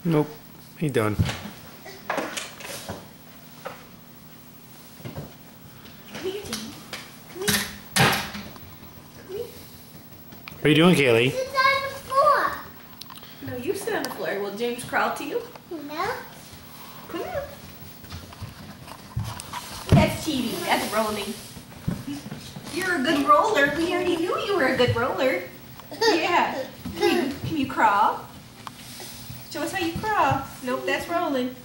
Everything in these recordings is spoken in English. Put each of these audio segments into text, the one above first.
Nope, he done. Come here, James. Come here. Come here. What are you doing, Kaylee? Sit on the floor. No, you sit on the floor. Will James crawl to you? No. Come here. That's cheating. That's rolling. You're a good roller. We already knew you were a good roller. Yeah. Can you crawl? Show us how you crawl. Nope, that's rolling.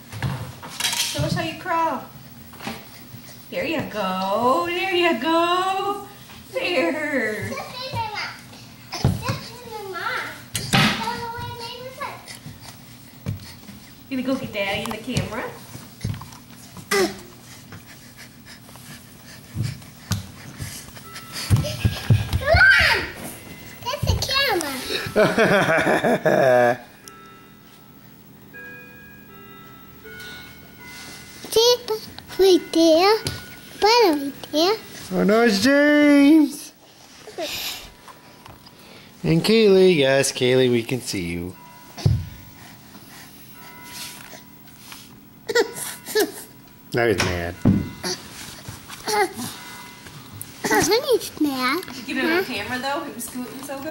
Show us how you crawl. There you go. There you go. There. You gonna go get Daddy in the camera? Come on! That's the camera. See, right there. Bottom right there. Oh no, it's James! And Kaylee, yes, Kaylee, we can see you. Now he's mad. Honey's mad. Did you get it on camera though? He was scooting so good.